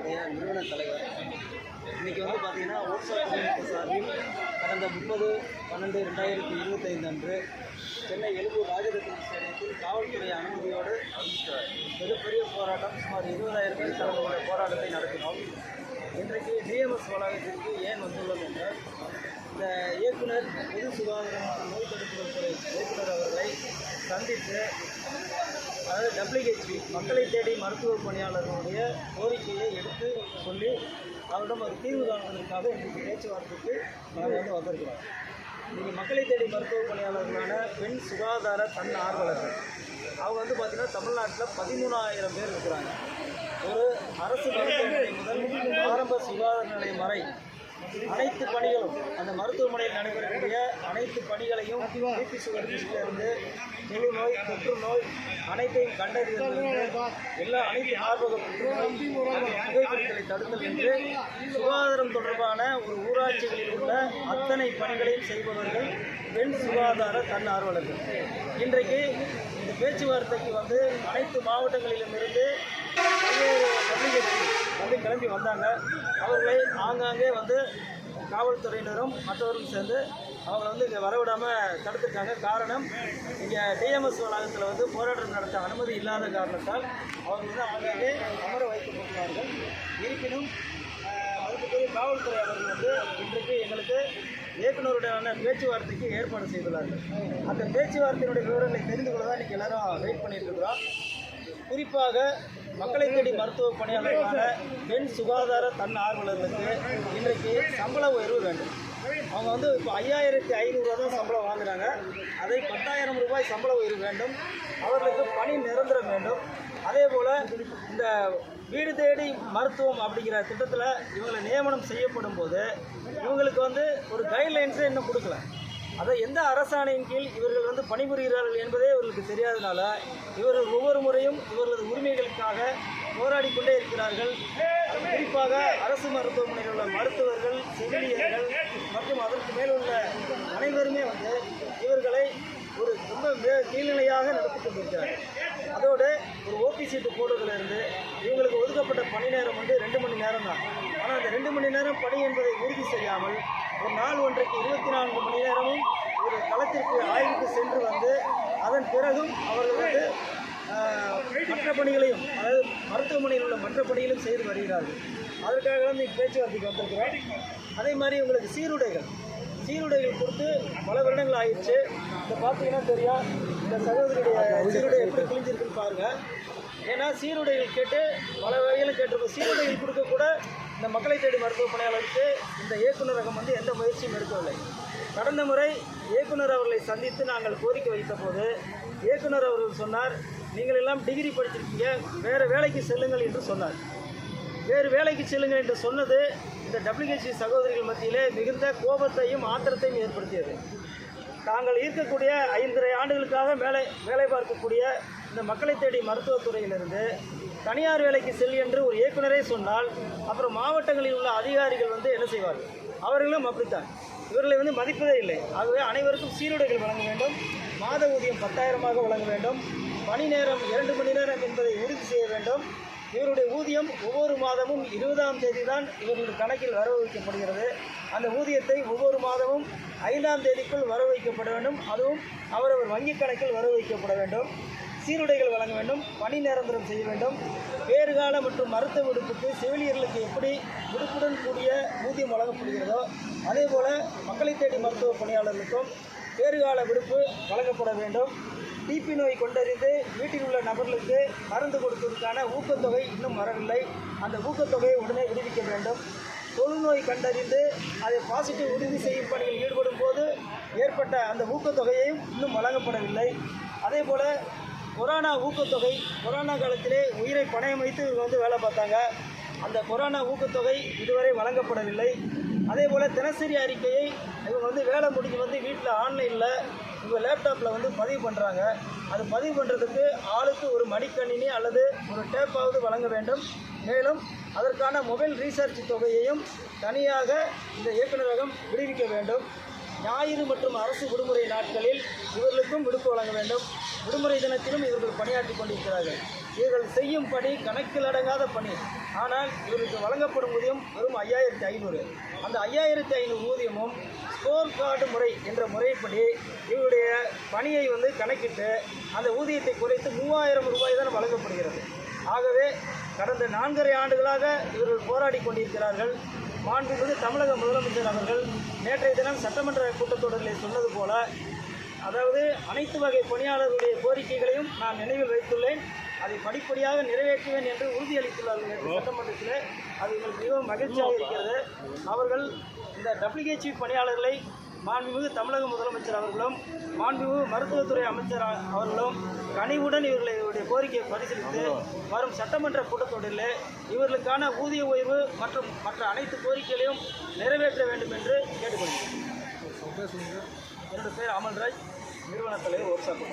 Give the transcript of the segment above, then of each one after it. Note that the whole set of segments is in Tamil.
நிறுவனத்தினுடைய நிறுவன தலைவர். இன்றைக்கி வந்து பார்த்திங்கன்னா ஓட்ஸாப் தொழில்நுட்ப சார்பில் கடந்த 30/12/2025 அன்று சென்னை எழும்பூர் ராஜரத்னம் ஸ்டேடியத்தில் காவல்துறை அனுமதியோடு மிகப்பெரிய போராட்டம், சுமார் 20,000 பேர் கலந்துள்ள போராட்டத்தை நடத்தினோம். இன்றைக்கு டிஎம்எஸ் வளாகத்திற்கு ஏன் வந்துள்ளோம் என்றால், இந்த இயக்குனர் பொது சுகாதாரம் மற்றும் நோய் தடுப்புகள் துறை இயக்குனர் அவர்களை சந்தித்து, அதாவது WHP மக்களை தேடி மருத்துவ பணியாளர்களுடைய கோரிக்கையை எடுத்து சொல்லி அவரிடம் ஒரு தீர்வு காண்பதற்காக இன்றைக்கு பேச்சுவார்த்தைக்கு நாங்கள் வந்திருக்கிறோம். இன்றைக்கி மக்களை தேடி மருத்துவ பணியாளர்களான பெண் சுகாதார தன் ஆர்வலர்கள் அவங்க பார்த்திங்கன்னா தமிழ்நாட்டில் 13,000 பேர் இருக்கிறாங்க. ஒரு அரசு மருத்துவமனை முதல் ஆரம்ப சுகாதார நிலையம் வரை அனைத்து பணிகளும், அந்த மருத்துவமனையில் நடைபெறக்கூடிய அனைத்து பணிகளையும் பிபி சுகர் லிஸ்டிலிருந்து தொழுநோய், தொற்று நோய் அனைத்தையும் கண்டறிவதிலிருந்து அனைத்து மார்பக புகைப்பிடித்தலை தடுத்தல் என்று சுகாதாரம் தொடர்பான ஒரு ஊராட்சிகளில் உள்ள அத்தனை பணிகளையும் செய்பவர்கள் பெண் சுகாதார தன் ஆர்வலர்கள். இன்றைக்கு இந்த பேச்சுவார்த்தைக்கு அனைத்து மாவட்டங்களிலுமிருந்து கிளம்பி வந்தாங்க. அவர்களை ஆங்காங்கே காவல்துறையினரும் மற்றவர்களும் சேர்ந்து அவங்களை இங்கே வரவிடாமல் தடுத்துருக்காங்க. காரணம், இங்கே டிஎம்எஸ் வளாகத்தில் போராட்டம் நடத்த அனுமதி இல்லாத காரணத்தால் அவர்கள் ஆங்காங்கே அமர வைக்கப்பட்டார்கள். இருப்பினும் அதுக்குரிய காவல்துறை அவர்கள் இன்றைக்கு எங்களுக்கு இயக்குநருடனான பேச்சுவார்த்தைக்கு ஏற்பாடு செய்துள்ளார்கள். அந்த பேச்சுவார்த்தையினுடைய விவரங்களை தெரிந்து கொள்ள தான் இன்றைக்கி எல்லாரும் வெயிட் பண்ணிட்டு இருக்கிறோம். குறிப்பாக மக்களை தேடி மருத்துவ பணியாளர்களான பெண் சுகாதார தன் ஆர்வலர்களுக்கு இன்றைக்கு சம்பள உயர்வு வேண்டும். அவங்க இப்போ 5,500 ரூபா தான் சம்பளம் வாங்குகிறாங்க. அதை 10,000 ரூபாய் சம்பள உயர்வு வேண்டும். அவர்களுக்கு பணி நிரந்தரம் வேண்டும். அதே போல் இந்த வீடு தேடி மருத்துவம் அப்படிங்கிற திட்டத்தில் இவங்களை நியமனம் செய்யப்படும் போது இவங்களுக்கு ஒரு கைட்லைன்ஸை இன்னும் கொடுக்கல. அதை எந்த அரசாணையின் கீழ் இவர்கள் பணிபுரிகிறார்கள் என்பதே இவர்களுக்கு தெரியாதனால இவர்கள் ஒவ்வொரு முறையும் இவர்களது உரிமைகளுக்காக போராடி கொண்டே இருக்கிறார்கள். குறிப்பாக அரசு மருத்துவமனையில் உள்ள மருத்துவர்கள், செவிலியர்கள் மற்றும் அதற்கு மேல் உள்ள அனைவருமே இவர்களை ரொம்ப கீழ்நிலையாக நடத்தி கொண்டிருக்கிறார்கள். அதோடு ஒரு ஓபி சீட்டு போடுறதுலேருந்து இவங்களுக்கு ஒதுக்கப்பட்ட பணி நேரம் 2 மணி நேரம் தான். ஆனால் அந்த 2 மணி நேரம் பணி என்பதை உறுதி செய்யாமல் ஒரு நாள் ஒன்றைக்கு 24 மணி நேரமும் ஒரு களத்திற்கு ஆய்வுக்கு சென்று அதன் பிறகும் அவர்கள் மற்ற பணிகளையும், அதாவது மருத்துவமனையில் உள்ள மற்ற பணிகளையும் செய்து வருகிறார்கள். அதற்காக பேச்சுவார்த்தைக்கு வந்திருக்கிறோம். அதே மாதிரி உங்களுக்கு சீருடைகள் கொடுத்து பல வருடங்கள் ஆயிடுச்சு. இதை பார்த்தீங்கன்னா தெரியும், இந்த சகோதரியுடைய சீருடை எப்படி கிழிஞ்சிருக்குன்னு பாருங்கள். ஏன்னா சீருடைகள் கேட்டு பல வகையிலும் கேட்டிருக்கோம். சீருடைகள் கொடுக்கக்கூட இந்த மக்களை தேடி மருத்துவ பணியாளருக்கு இந்த இயக்குநரகம் எந்த முயற்சியும் எடுக்கவில்லை. கடந்த முறை இயக்குனர் அவர்களை சந்தித்து நாங்கள் கோரிக்கை வைத்த போது இயக்குனர் அவர்கள் சொன்னார், நீங்கள் எல்லாம் டிகிரி படிச்சிருக்கீங்க, வேறு வேலைக்கு செல்லுங்கள் என்று சொன்னார். வேறு வேலைக்கு செல்லுங்கள் என்று சொன்னது இந்த WHP சகோதரிகள் மத்தியிலே மிகுந்த கோபத்தையும் ஆத்திரத்தையும் ஏற்படுத்தியது. தாங்கள் இருக்கக்கூடிய 5.5 ஆண்டுகளுக்காக வேலை பார்க்கக்கூடிய இந்த மக்களை தேடி மருத்துவத்துறையிலிருந்து தனியார் வேலைக்கு செல் என்று ஒரு இயக்குனரே சொன்னால் அப்புறம் மாவட்டங்களில் உள்ள அதிகாரிகள் என்ன செய்வார்கள்? அவர்களும் அப்படித்தான். இவர்களை மதிப்பதே இல்லை. ஆகவே அனைவருக்கும் சீருடைகள் வழங்க வேண்டும். மாத ஊதியம் 10,000 வழங்க வேண்டும். பணி நேரம் 2 மணி நேரம் என்பதை உறுதி செய்ய வேண்டும். இவருடைய ஊதியம் ஒவ்வொரு மாதமும் 20ஆம் தேதி தான் இவர்களுடைய கணக்கில் வரவு வைக்கப்படுகிறது. அந்த ஊதியத்தை ஒவ்வொரு மாதமும் 5ஆம் தேதிக்குள் வரவு வைக்கப்பட வேண்டும். அதுவும் அவரவர் வங்கிக் கணக்கில் வரவு வைக்கப்பட வேண்டும். சீருடைகள் வழங்க வேண்டும். பணி நிரந்தரம் செய்ய வேண்டும். பேறுகால மற்றும் மருத்துவ விடுப்புக்கு செவிலியர்களுக்கு எப்படி விடுப்புடன் கூடிய ஊதியம் வழங்கப்படுகிறதோ அதே போல் மக்களை தேடி மருத்துவ பணியாளர்களுக்கும் பேறுகால விடுப்பு வழங்கப்பட வேண்டும். டிபி நோய் கொண்டறிந்து வீட்டில் உள்ள நபர்களுக்கு மருந்து கொடுப்பதற்கான ஊக்கத்தொகை இன்னும் வரவில்லை. அந்த ஊக்கத்தொகையை உடனே விடுவிக்க வேண்டும். தொழுநோய் கண்டறிந்து அதை பாசிட்டிவ் உறுதி செய்யும் பணியில் ஈடுபடும் போது ஏற்பட்ட அந்த ஊக்கத்தொகையையும் இன்னும் வழங்கப்படவில்லை. அதே போல் கொரோனா ஊக்கத்தொகை, கொரோனா காலத்திலே உயிரை பணயம் வைத்து இவங்க வேலை பார்த்தாங்க. அந்த கொரோனா ஊக்கத்தொகை இதுவரை வழங்கப்படவில்லை. அதே போல் தினசரி அறிக்கையை இவங்க வேலை முடிஞ்சு வீட்டில் ஆன்லைனில் உங்கள் லேப்டாப்பில் பதிவு பண்ணுறாங்க. அது பதிவு பண்ணுறதுக்கு ஆளுக்கு ஒரு மடிக்கணினி அல்லது ஒரு டேப்பாவது வழங்க வேண்டும். மேலும் அதற்கான மொபைல் ரீசார்ஜ் தொகையையும் தனியாக இந்த இயக்குநரகம் விடுவிக்க வேண்டும். ஞாயிறு மற்றும் அரசு விடுமுறை நாட்களில் இவர்களுக்கும் விடுப்பு வழங்க வேண்டும். விடுமுறை தினத்திலும் இவர்கள் பணியாற்றி கொண்டிருக்கிறார்கள். இவர்கள் செய்யும் பணி கணக்கிலடங்காத பணி. ஆனால் இவர்களுக்கு வழங்கப்படும் ஊதியம் வெறும் 5500. அந்த 5500 ஊதியமும் ஸ்கோர் கார்டு முறை என்ற முறைப்படி இவருடைய பணியை கணக்கிட்டு அந்த ஊதியத்தை குறைத்து 3000 ரூபாய் தான் வழங்கப்படுகிறது. ஆகவே கடந்த 4.5 ஆண்டுகளாக இவர்கள் போராடி கொண்டிருக்கிறார்கள். மாண்புமிகு தமிழக முதலமைச்சர் அவர்கள் நேற்றைய தினம் சட்டமன்ற கூட்டத்தொடரில் சொன்னது போல, அதாவது அனைத்து வகை பணியாளர்களுடைய கோரிக்கைகளையும் நான் நினைவில் வைத்துள்ளேன், அதை படிப்படியாக நிறைவேற்றுவேன் என்று உறுதியளித்துள்ளார்கள் நேற்று சட்டமன்றத்தில். அது எங்களுக்கு மிகவும் மகிழ்ச்சியாக இருக்கிறது. அவர்கள் இந்த WHP பணியாளர்களை மாண்புமிகு தமிழக முதலமைச்சர் அவர்களும் மாண்புமிகு மருத்துவத்துறை அமைச்சர் அவர்களும் கனிவுடன் இவர்களுடைய கோரிக்கையை பரிசீலித்து வரும் சட்டமன்ற கூட்டத்தொடரில் இவர்களுக்கான ஊதிய உயர்வு மற்றும் மற்ற அனைத்து கோரிக்கைகளையும் நிறைவேற்ற வேண்டும் என்று கேட்டுக்கொள்கிறேன். என்னுடைய பேர் அமல்ராஜ், நிறுவன தலைவர் ஒர்க்ஷாப்.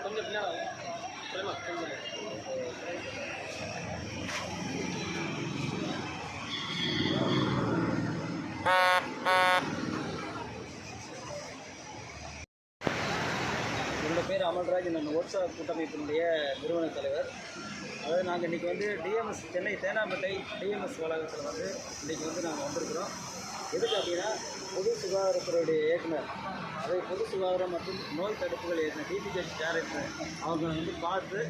கொஞ்சம் என்னோட பேர் அமல்ராஜ், நான் ஒர்க்ஷாப் கூட்டமைப்பினுடைய நிறுவன தலைவர். அதாவது நாங்கள் இன்றைக்கி டிஎம்எஸ் சென்னை தேனாம்பேட்டை டிஎம்எஸ் வளாகத்தில் இன்றைக்கி நாங்கள் வந்திருக்கிறோம். எதுக்கு அப்படின்னா, பொது சுகாதாரத்துறையுடைய இயக்குனர், அதை பொது சுகாதாரம் மற்றும் நோய் தடுப்புகள் இயக்குனர் DPH டைரக்டர் அவங்க பார்த்து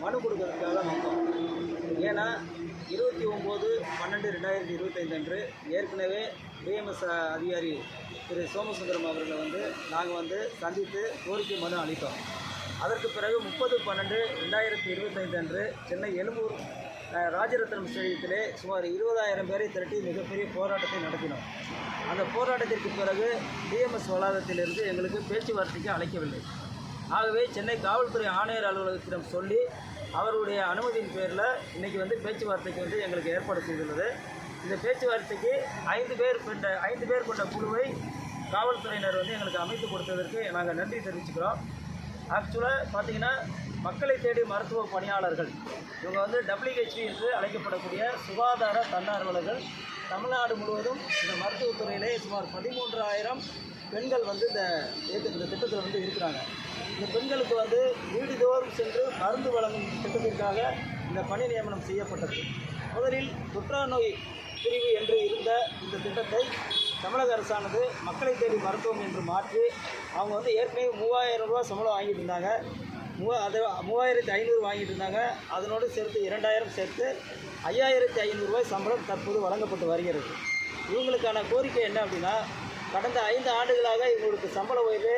மனு கொடுக்கறதுக்காக வந்தோம். ஏன்னா 29/12/2025 அன்று ஏற்கனவே டிஎம்எஸ் அதிகாரி திரு சோமசுந்தரம் அவர்களை நாங்கள் சந்தித்து கோரிக்கை மனு அளித்தோம். அதற்கு பிறகு 30/12/2025 அன்று சென்னை எழும்பூர் ராஜரத்னம் ஸ்டேடியத்திலே சுமார் 20,000 பேரை திரட்டி மிகப்பெரிய போராட்டத்தை நடத்தினோம். அந்த போராட்டத்திற்கு பிறகு டிஎம்எஸ் வளாகத்திலிருந்து எங்களுக்கு பேச்சுவார்த்தைக்கு அழைக்கவில்லை. ஆகவே சென்னை காவல்துறை ஆணையர் அலுவலகத்திடம் சொல்லி அவருடைய அனுமதியின் பேரில் இன்றைக்கி பேச்சுவார்த்தைக்கு எங்களுக்கு ஏற்பாடு செய்துள்ளது. இந்த பேச்சுவார்த்தைக்கு 5 பேர் கொண்ட குழுவை காவல்துறையினர் எங்களுக்கு அமைத்து கொடுத்ததற்கு நாங்கள் நன்றி தெரிவிச்சுக்கிறோம். ஆக்சுவலாக பார்த்திங்கன்னா, மக்களை தேடி மருத்துவ பணியாளர்கள் இவங்க WHP என்று அழைக்கப்படக்கூடிய சுகாதார தன்னார்வலர்கள் தமிழ்நாடு முழுவதும் இந்த மருத்துவத்துறையிலே சுமார் 13,000 பெண்கள் இந்த திட்டத்தில் இருக்கிறாங்க. இந்த பெண்களுக்கு வீடுதோறும் சென்று மருந்து வழங்கும் திட்டத்திற்காக இந்த பணி நியமனம் செய்யப்பட்டது. முதலில் தொற்றா நோய் பிரிவு என்று இருந்த இந்த திட்டத்தை தமிழக அரசானது மக்களை தேடி மருத்துவம் என்று மாற்றி அவங்க ஏற்கனவே 3000 ரூபா சம்பளம் வாங்கிட்டு இருந்தாங்க. 3500 வாங்கிட்டு இருந்தாங்க. அதனோடு சேர்த்து 2000 சேர்த்து 5500 ரூபாய் சம்பளம் தற்போது வழங்கப்பட்டு வருகிறது. இவங்களுக்கான கோரிக்கை என்ன அப்படின்னா, கடந்த 5 ஆண்டுகளாக இவங்களுக்கு சம்பள உயர்வு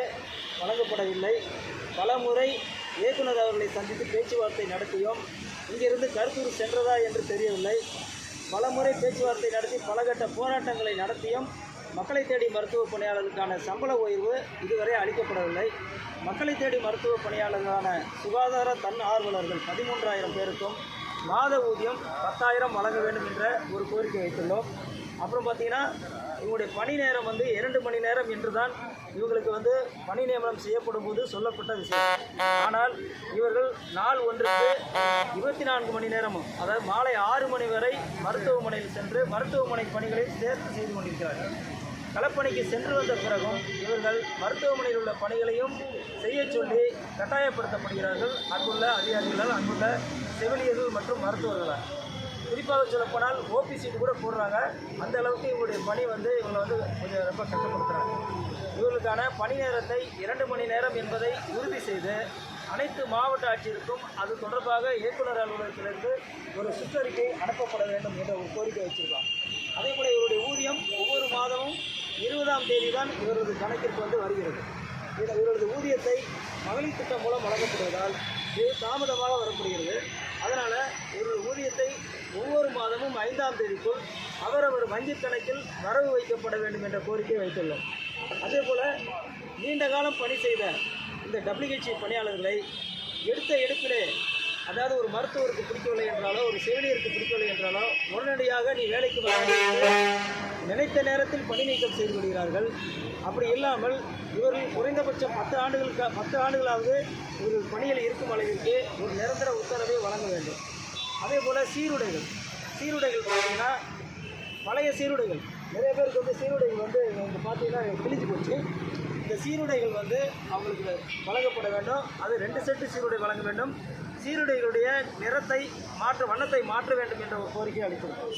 வழங்கப்படவில்லை. பல முறை இயக்குனர் அவர்களை சந்தித்து பேச்சுவார்த்தை நடத்தியும் இங்கிருந்து கருத்தூர் சென்றதா என்று தெரியவில்லை. பல முறை பேச்சுவார்த்தை நடத்தி பலகட்ட போராட்டங்களை நடத்தியும் மக்களை தேடி மருத்துவ பணியாளர்களுக்கான சம்பள உயர்வு இதுவரை அளிக்கப்படவில்லை. மக்களை தேடி மருத்துவ பணியாளர்களான சுகாதார தன்னார்வலர்கள் 13,000 பேருக்கும் மாத ஊதியம் 10,000 வழங்க வேண்டும் என்ற ஒரு கோரிக்கை வைத்துள்ளோம். அப்புறம் பார்த்திங்கன்னா, இவங்களுடைய பணி நேரம் 2 மணி நேரம் என்று தான் இவங்களுக்கு பணி நியமனம் செய்யப்படும் போது சொல்லப்பட்ட விஷயம். ஆனால் இவர்கள் நாள் ஒன்றுக்கு 24 மணி நேரமும், அதாவது மாலை 6 மணி வரை மருத்துவமனையில் சென்று மருத்துவமனை பணிகளை சேர்த்து செய்து கொண்டிருக்கிறார்கள். களப்பணிக்கு சென்று வந்த பிறகும் இவர்கள் மருத்துவமனையில் உள்ள பணிகளையும் செய்ய சொல்லி கட்டாயப்படுத்தப்படுகிறார்கள். அங்குள்ள அதிகாரிகளால், அங்குள்ள செவிலியர்கள் மற்றும் மருத்துவர்களால். குறிப்பாக சொல்லப்போனால் OP சீட்டு கூட போடுறாங்க. அந்த அளவுக்கு இவங்களுடைய பணி இவங்களை கொஞ்சம் ரொம்ப கஷ்டப்படுத்துகிறாங்க. இவர்களுக்கான பணி நேரத்தை 2 மணி நேரம் என்பதை உறுதி செய்து அனைத்து மாவட்ட ஆட்சியருக்கும் அது தொடர்பாக இயக்குனர் அலுவலகத்திலிருந்து ஒரு சுற்றறிக்கை அனுப்பப்பட வேண்டும் என்ற ஒரு கோரிக்கை வச்சிருக்கோம். அதே போல் இவருடைய ஊதியம் ஒவ்வொரு மாதமும் 20ஆம் தேதி தான் இவரது கணக்கிற்கு வருகிறது. இவரது ஊதியத்தை மகளிர் திட்டம் மூலம் வழங்கப்படுவதால் இது தாமதமாக வரப்படுகிறது. அதனால் ஒரு ஊதியத்தை ஒவ்வொரு மாதமும் 5ஆம் தேதிக்குள் அவரவர் வங்கிக் கணக்கில் வரவு வைக்கப்பட வேண்டும் என்ற கோரிக்கை வைத்துள்ளோம். அதேபோல் நீண்ட காலம் பணி செய்த இந்த WHE பணியாளர்களை எடுத்த எடுப்பிலே, அதாவது ஒரு மருத்துவருக்கு பிடிக்கவில்லை என்றாலோ ஒரு செவிலியருக்கு பிடிக்கவில்லை என்றாலோ உடனடியாக நீ வேலைக்கு வர நினைத்த நேரத்தில் பணி நீக்கம் செய்து விடுகிறார்கள். அப்படி இல்லாமல் இவர்கள் குறைந்தபட்சம் 10 ஆண்டுகளாவது இவர்கள் பணியில் இருக்கும் அளவிற்கு ஒரு நிரந்தர உத்தரவை வழங்க வேண்டும். அதே போல் சீருடைகள் பார்த்தீங்கன்னா பழைய சீருடைகள் நிறைய பேருக்கு வந்து சீருடைகள் வந்து இங்கே பார்த்தீங்கன்னா கிழிஞ்சு போச்சு. இந்த சீருடைகள் வந்து அவங்களுக்கு வழங்கப்பட வேண்டும். அது 2 செட்டு சீருடை வழங்க வேண்டும். சீருடைகளுடைய வண்ணத்தை மாற்ற வேண்டும் என்ற ஒரு கோரிக்கை அளித்திருக்கிறோம்.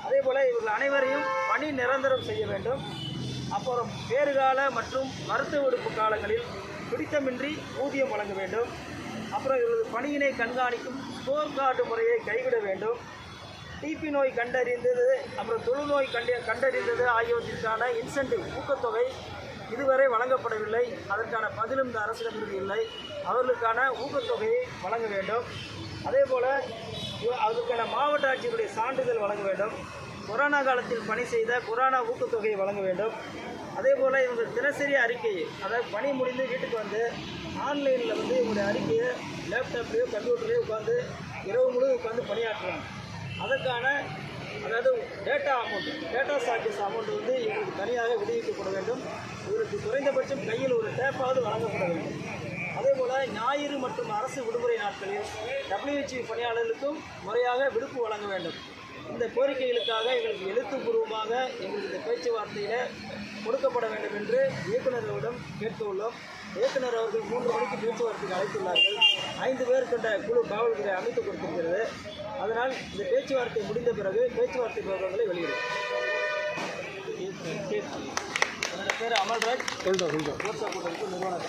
அதே போல் இவர்கள் அனைவரையும் பணி நிரந்தரம் செய்ய வேண்டும். அப்புறம் பேறுகால மற்றும் மருத்துவ விடுப்பு காலங்களில் பிடித்தமின்றி ஊதியம் வழங்க வேண்டும். அப்புறம் இவர்களது பணியினை கண்காணிக்கும் ஸ்கோர் கார்டு முறையை கைவிட வேண்டும். டிபி நோய் கண்டறிந்தது, அப்புறம் தொழுநோய் கண்டறிந்தது ஆகியவற்றிற்கான இன்சென்டிவ் ஊக்கத்தொகை இதுவரை வழங்கப்படவில்லை. அதற்கான பதிலும் இந்த அரசிடமிருந்து இல்லை. அவர்களுக்கான ஊக்கத்தொகையை வழங்க வேண்டும். அதே போல் அதற்கான மாவட்ட ஆட்சியருடைய சான்றிதழ் வழங்க வேண்டும். கொரோனா காலத்தில் பணி செய்த கொரோனா ஊக்கத்தொகையை வழங்க வேண்டும். அதே போல் இவங்க தினசரி அறிக்கையை, அதாவது பணி முடிந்து வீட்டுக்கு வந்து ஆன்லைனில் வந்து இவங்களுடைய அறிக்கையை லேப்டாப்லேயோ கம்ப்யூட்டர்லேயோ உட்காந்து இரவு முழுவதும் உட்காந்து பணியாற்றுறாங்க. அதற்கான அதாவது டேட்டா சார்ஜஸ் அமௌண்ட் வந்து இவங்களுக்கு தனியாக விடுவிக்கப்பட வேண்டும். இவருக்கு குறைந்தபட்சம் கையில் ஒரு டேப்பாவது வழங்கப்பட வேண்டும். அதே போல் ஞாயிறு மற்றும் அரசு விடுமுறை நாட்களில் WHE பணியாளர்களுக்கும் முறையாக விடுப்பு வழங்க வேண்டும். இந்த கோரிக்கைகளுக்காக எங்களுக்கு எழுத்துப்பூர்வமாக எங்களுக்கு இந்த பேச்சுவார்த்தையில் கொடுக்கப்பட வேண்டும் என்று இயக்குநர்களிடம் கேட்க உள்ளோம். இயக்குநர் அவர்கள் 3 மணிக்கு பேச்சுவார்த்தைக்கு அழைத்துள்ளார்கள். 5 பேர் கொண்ட குழு காவல்துறை அமைத்து கொடுத்திருக்கிறது. அதனால் இந்த பேச்சுவார்த்தை முடிந்த பிறகு பேச்சுவார்த்தை விவரங்களை வெளியிடும். என்னோட பேர் அமல்ராஜ். கூட்டமைப்பு நிறுவனர்.